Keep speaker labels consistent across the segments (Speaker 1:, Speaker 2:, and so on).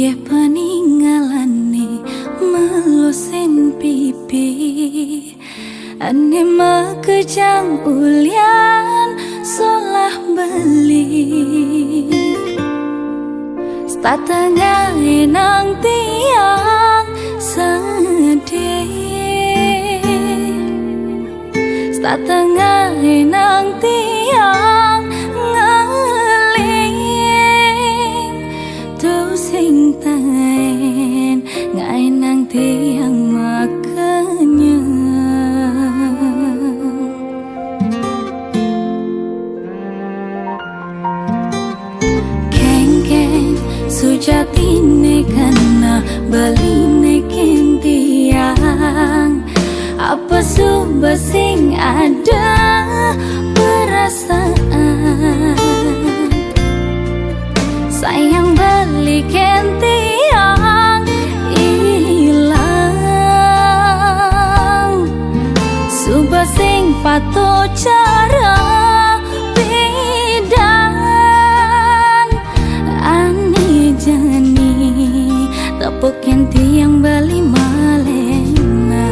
Speaker 1: Ye peninggalane melusin pipi, ane makejang ulian solah beli. Statengah nang tiang sedih, statengah nang tiang ngeling. Tu sing taen ngai nang tiang makanya. Sujatine kana baline kentiang, apa suba sing ada perasaan. Sayang balik kentiang ilang, suba sing pato cara tapukin tiang bali malena.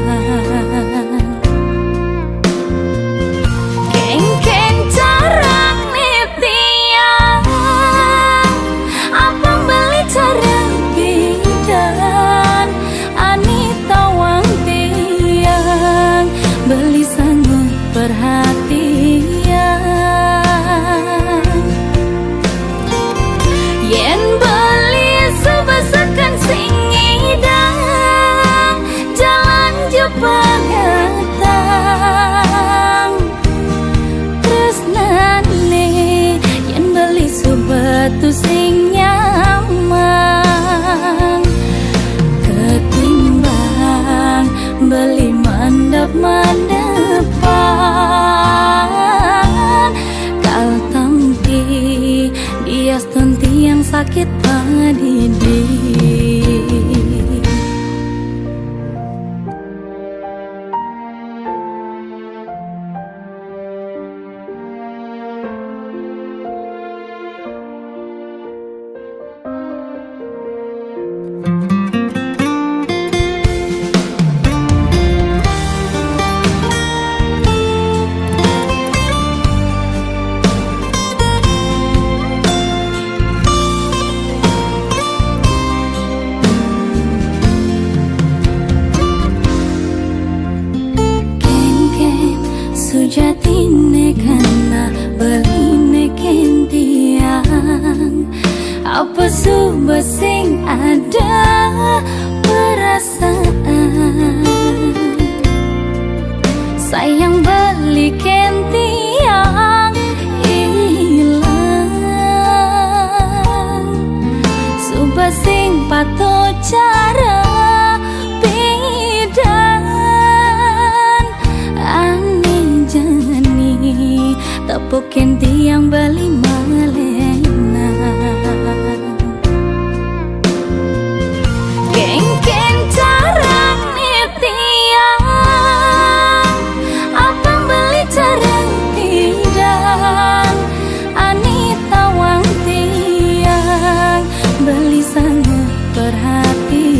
Speaker 1: Keng-keng carang nih tiang, abang beli carang bidan. Ani tawang tiang, beli sanggup perhatian. Yen beli sebasakan sing pengatang tresnane yen beli subatu sing nyaman, ketimbang beli mandap-mandapan. Kal tampi dias tunti yang sakit padidi. Sujatine kana beline kentiang, apa suba sing ada perasaan. Sayang beli kentiang ilang, suba sing pato cara tapukin tiang bali malena. Keng-keng carang nih tiang, abang beli carang bidan. Ani tawang tiang, beli sangat perhatian.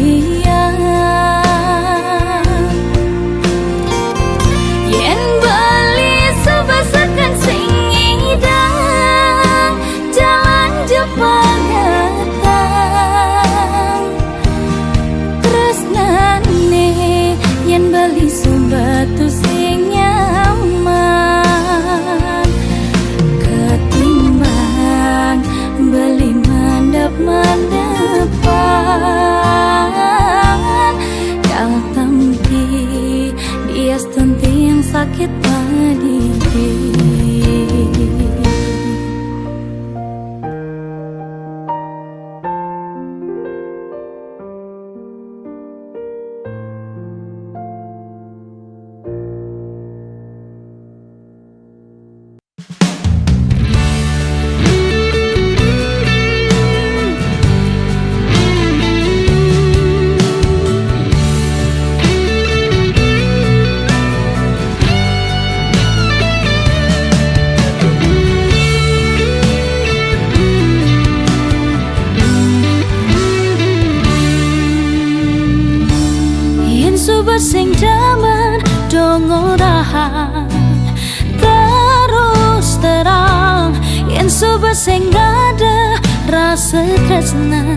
Speaker 1: terus terang yen sobat sing ada rasa tresna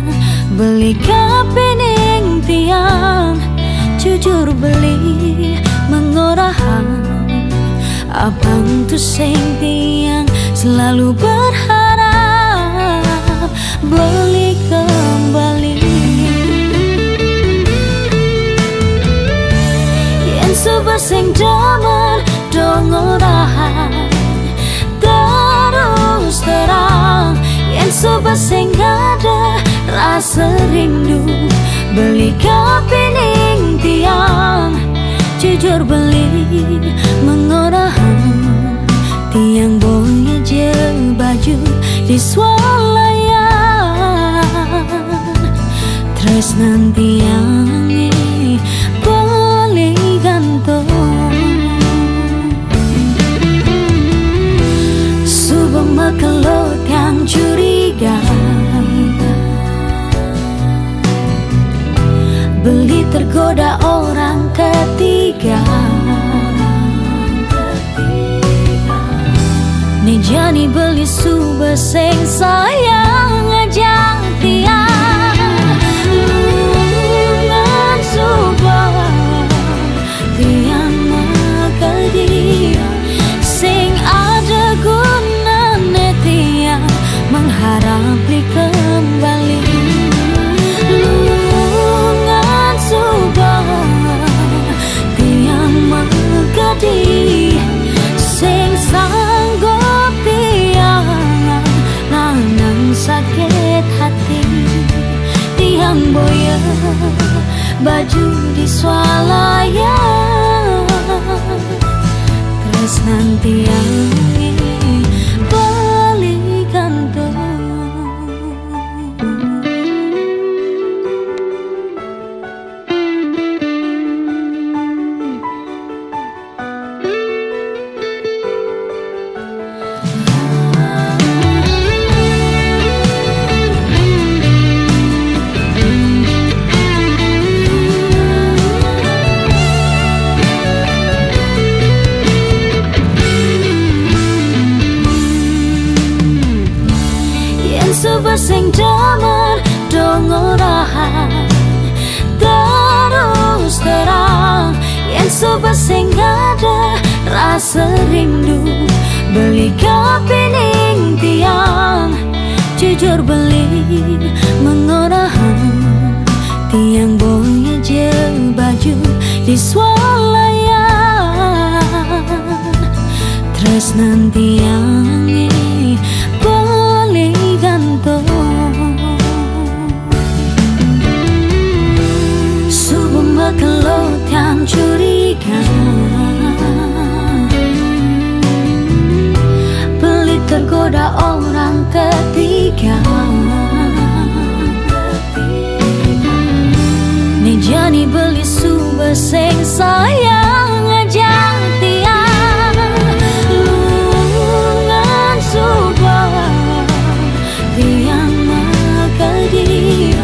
Speaker 1: beli kapening tiang jujur beli mengorahan abang tu sing tiang selalu berharap beli kembali yen sobat sing damar dongorahan terus terang yen sobat sing ada rasa rindu beli kapening tiang jujur beli mengorahan tiang boya je baju di swalayan terus nanti yang boleh gantung subang makelot yang curiga beli tergoda orang ketiga Nejani beli suba sing sayang ngajak tiang lungan suba tiang makadi sing ada gunane tiang mengharap li kembali lungan suba tiang makadi sing sanggup sakit hati tiang boya baju di swalayan terus nanti yang beli gantung sobat sing damar dongorahan terus terang yen sobat sing ada rasa rindu beli kapening tiang jujur beli mengorahan tiang boya je baju di swalayan terus nanti yang kelot yang curiga beli tergoda orang ketiga Nejani beli suba sing sayang ngajak tiang lungan suba tiang makadi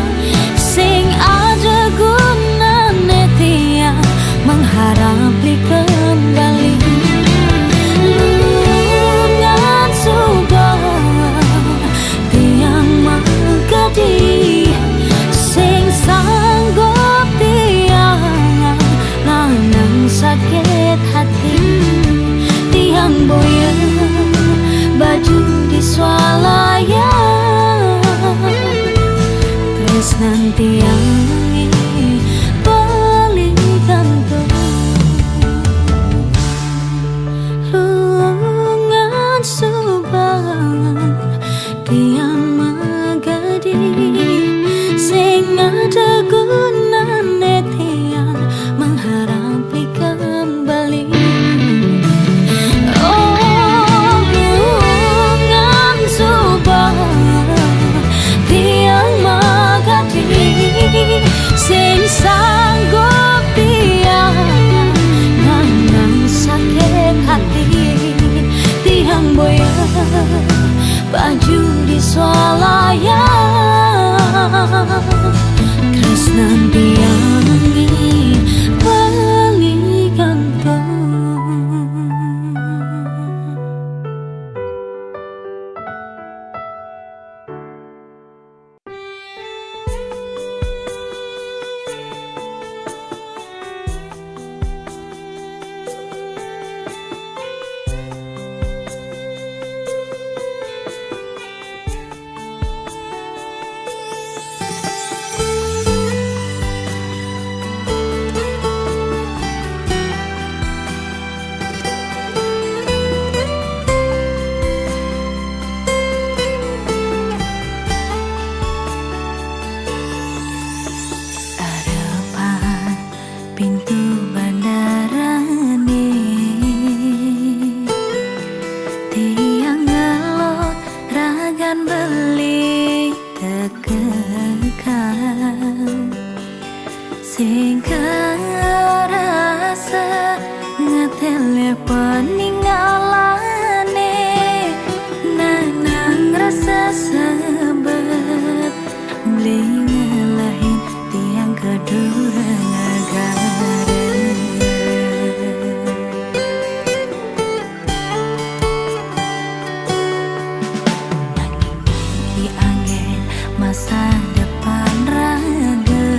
Speaker 1: sing ada gunane tiang mengharap li kembali lungan suba tiang makadi sing sanggup tiang nanang sakit hati tiang boya baju di swalayan terus nanti yang beli gantung lungan subang tiang magadi sing ada gunane tiang mengharap li kembali oh lungan subang tiang magadi sing sanggup tiang nanang sakit hati tiang boya baju di swalayan terus nanti yang beli gantung sesebet beli ngelahin tiang kedua negara. Di angin masa depan raga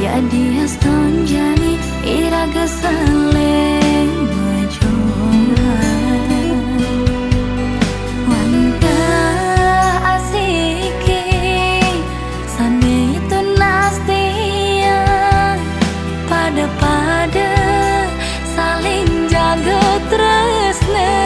Speaker 1: ya dia stonjani iraga saling berjuang wanda asiki sane itu nastia pada saling jaga tresna.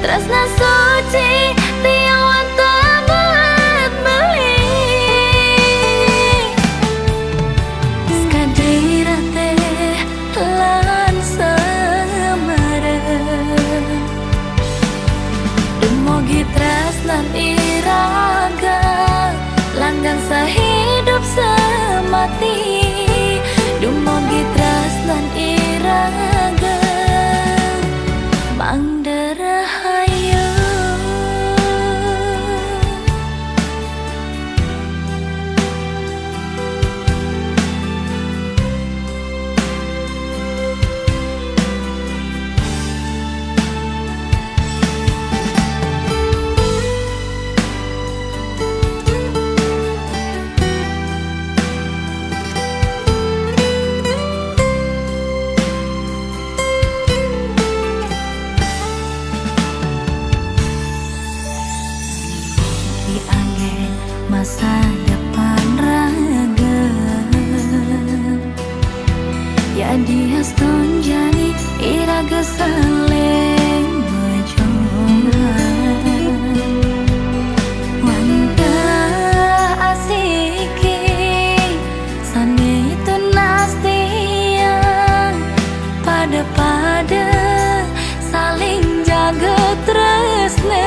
Speaker 1: Tresna suci tiang wata buat beli skadira teh lan semarang dumugi tresnan iraga langgang sehidup semati dumugi tresnan iraga Mangdara hayu. Masa depan raga ya dia stonjani iraga saling berjuang wanda asiki sane itu nastia pada saling jaga tresna.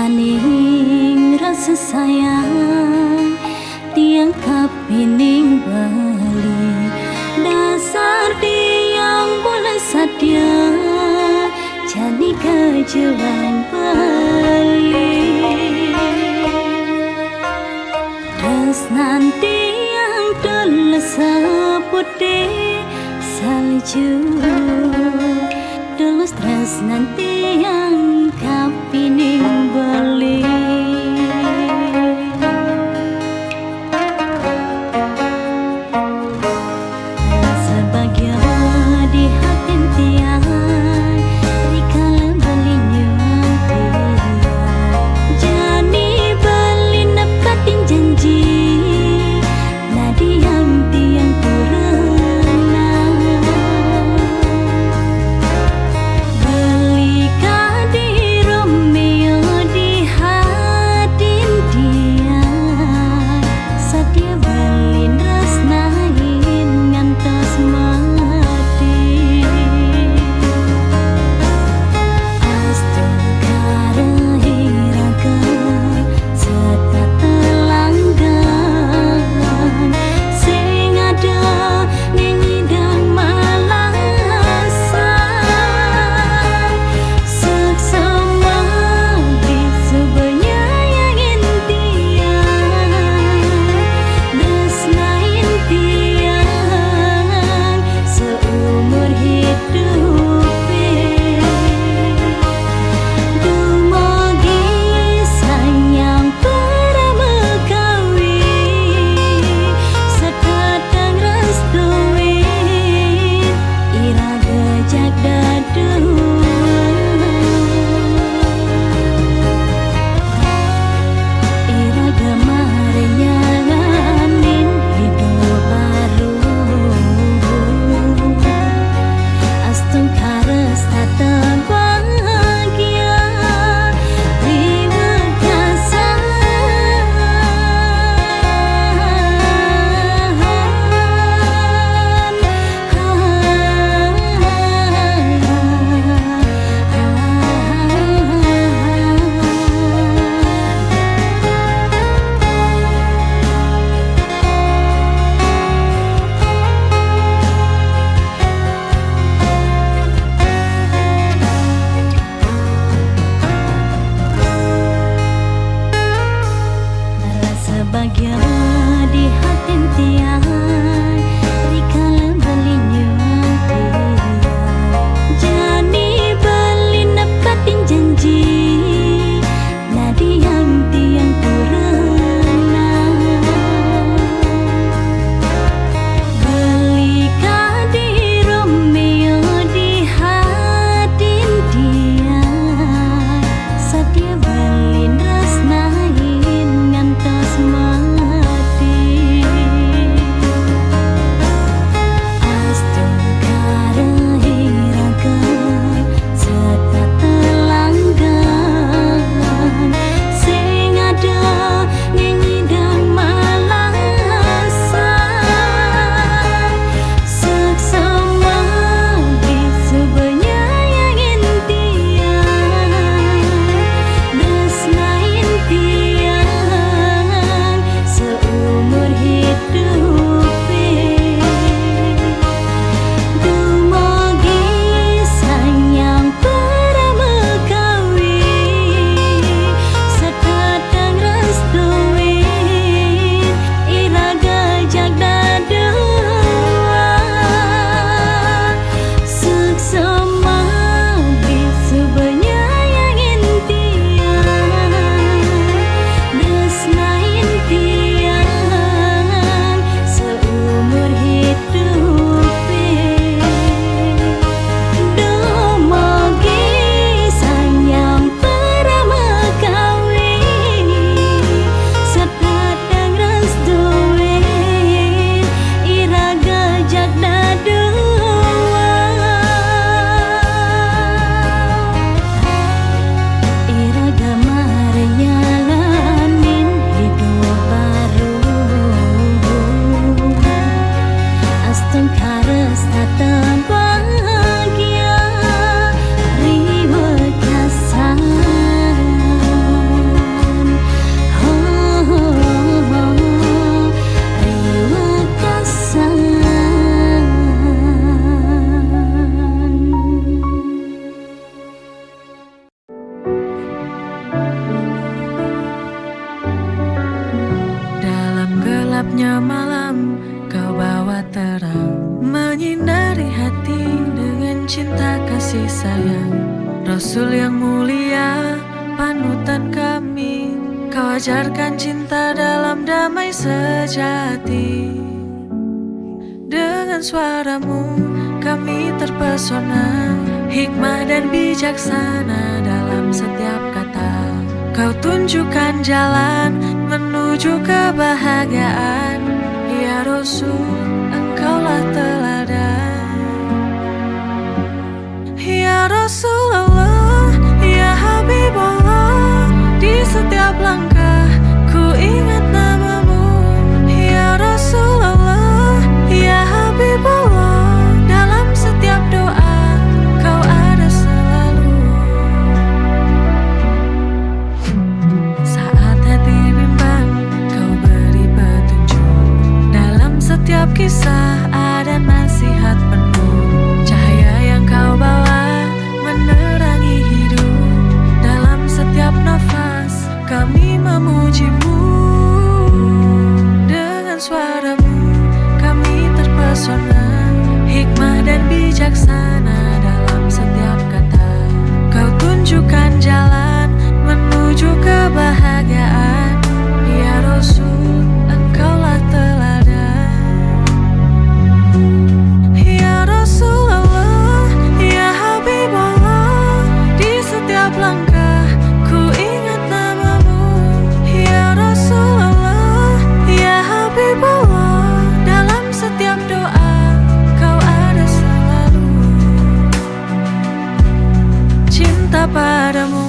Speaker 1: Janing rasa sayang tiang kapining bali dasar tiang boleh sadia jadi kejauhan bali nanti yang telah seputih salju tulus terus nanti yang kapining beli sebagian di hati tiang rikala beli nyuati jani beli nepatin janji Beli kadi
Speaker 2: gelapnya malam kau bawa terang, menyinari hati dengan cinta kasih sayang. Rasul yang mulia, panutan kami, kau ajarkan cinta dalam damai sejati. Dengan suaramu kami terpesona, hikmah dan bijaksana dalam setiap kata. Kau tunjukkan jalan menuju kebahagiaan, ya Rasul, engkaulah teladan. Ya Rasulullah, ya Habibullah, di setiap langkah ku ingat namamu. Ya Rasulullah, ya Habibullah, dalam setiap doa kau ada selalu. Saat hati bimbang kau beri petunjuk, dalam setiap kisah ada nasihat penuh. Cahaya yang kau bawa menerangi hidup, dalam setiap nafas kami memujimu. Dengan suaramu kami terpesona, hikmah dan bijaksana dalam setiap kata. Kau tunjukkan jalan menuju kebahagiaan, ya Rasul, engkaulah teladan. Ya Rasulullah, ya Habibullah, di setiap langkah ku ingat namamu. Ya Rasulullah, ya Habibullah, dalam setiap doa kau ada selalu. Cinta padamu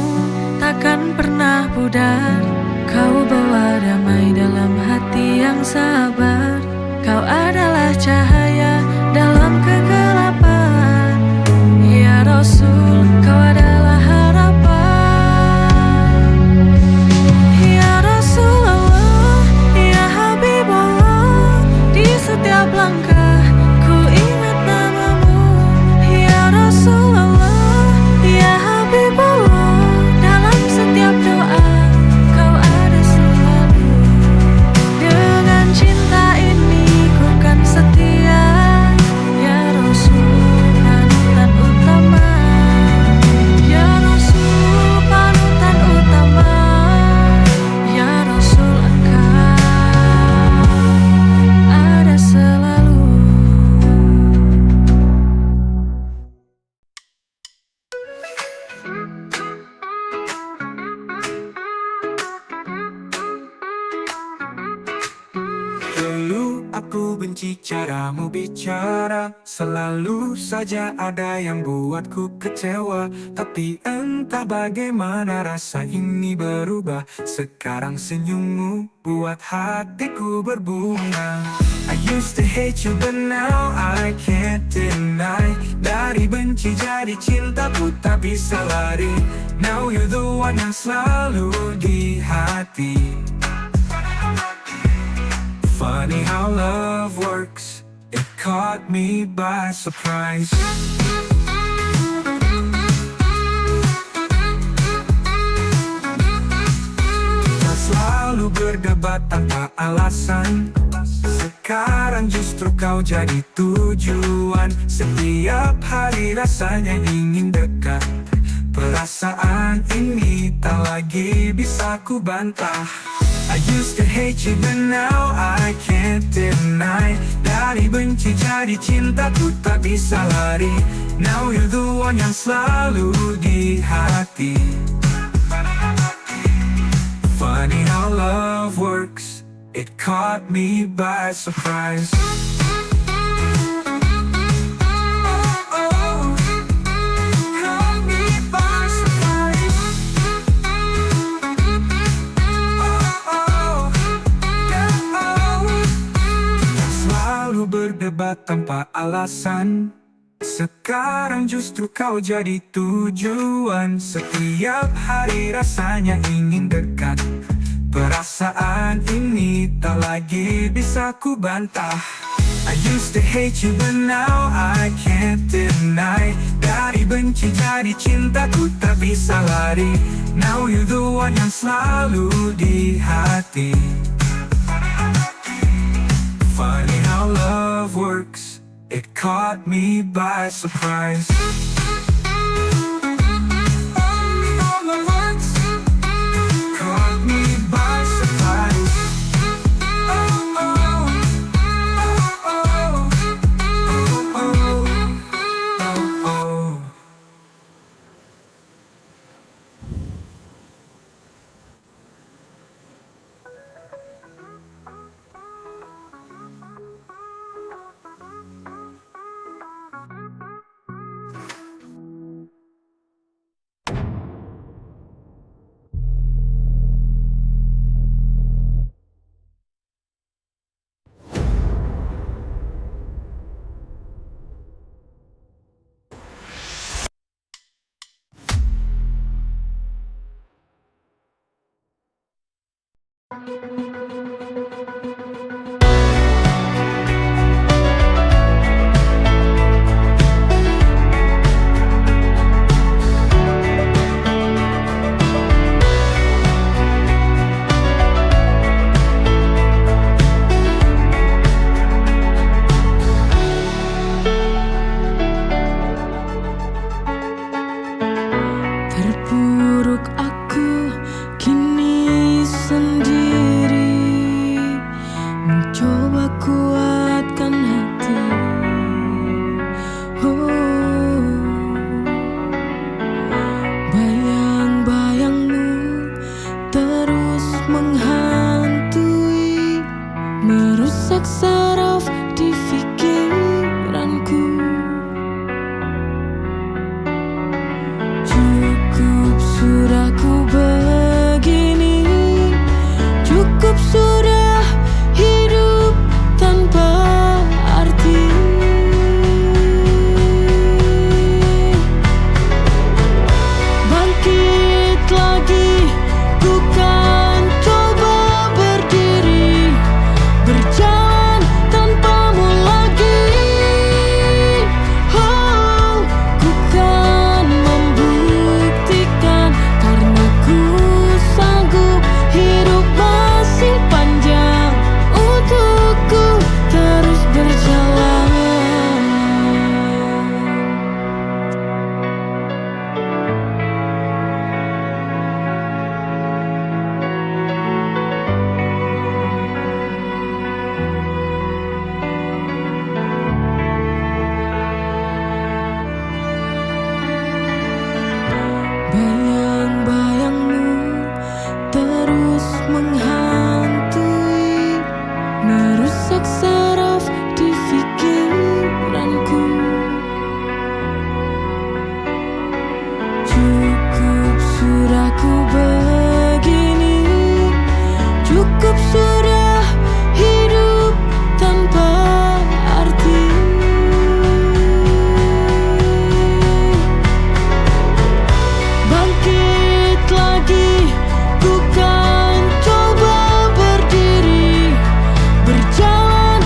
Speaker 2: takkan pernah pudar, kau bawa damai dalam hati yang sabar. Kau adalah cahaya dalam kegelapan, ya Rasul, kau adalah harapan. Ya Rasulullah, ya Habibullah, di setiap langkah ku ingat namamu. Ya Rasulullah, ya Habibullah, dalam setiap doa kau ada selalu. Dengan cinta ini ku kan setia, ya Rasul, panutan utama. Ya Rasul, panutan utama. Ya Rasul, engkau ada selalu.
Speaker 3: Dulu aku benci caramu bicara, selalu saja ada yang buatku kecewa. Tapi entah bagaimana rasa ini berubah, sekarang senyummu buat hatiku berbunga. I used to hate you but now I can't deny, dari benci jadi cintaku tak bisa lari. Now you're the one yang selalu di hati. Funny how love works, it caught me by surprise. Kita selalu berdebat tanpa alasan, sekarang justru kau jadi tujuan. Setiap hari rasanya ingin dekat, perasaan ini tak lagi bisa ku bantah. I used to hate you but now I can't deny, dari benci jadi cintaku tak bisa lari. Now you're the one yang selalu di hati. Funny how love works, it caught me by surprise. Berdebat tanpa alasan, sekarang justru kau jadi tujuan. Setiap hari rasanya ingin dekat, perasaan ini tak lagi bisa ku bantah. I used to hate you but now I can't deny, dari benci jadi cintaku tak bisa lari. Now you're the one yang selalu di hati. It caught me by surprise. Caught me by surprise. Oh, oh, oh, oh, oh, oh, oh.
Speaker 2: Terpuruk aku kini sendiri, mencoba kuatkan hati. Oh, bayang-bayangmu terus menghantui, merusak saraf di pikiranku. Cukup sudah ku begini, cukup sudah hidup tanpa arti. Bangkit lagi, bukan coba berdiri, berjalan tanpamu lagi. Oh, ku kan membuktikan, karena ku sanggup hidup masih panjang untukku terus berjalan. Bayang-bayangmu terus menghantui, merusak saraf di pikiranku. Cukup sudah ku begini, cukup sudah hidup tanpa arti. Bangkit lagi, bukan coba berdiri, berjalan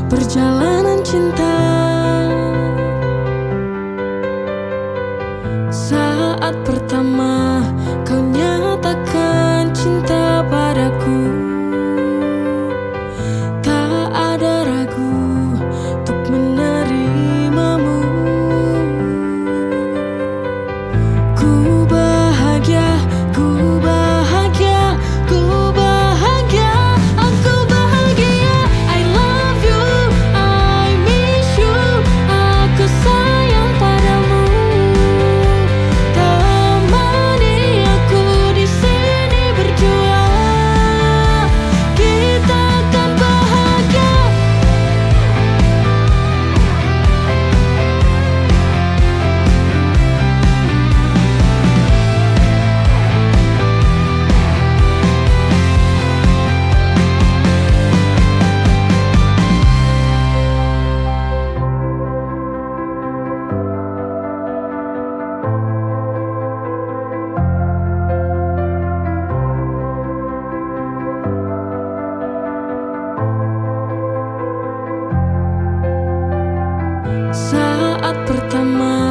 Speaker 2: perjalanan cinta. Saat pertama kau nyatakan cinta padaku, tak ada ragu untuk menerimamu. Ku bahagia, ku bahagia, ku bahagia, aku bahagia. I love you, I miss you, aku sayang padamu. Temani aku di sini berjuang, kita akan bahagia. Saat pertama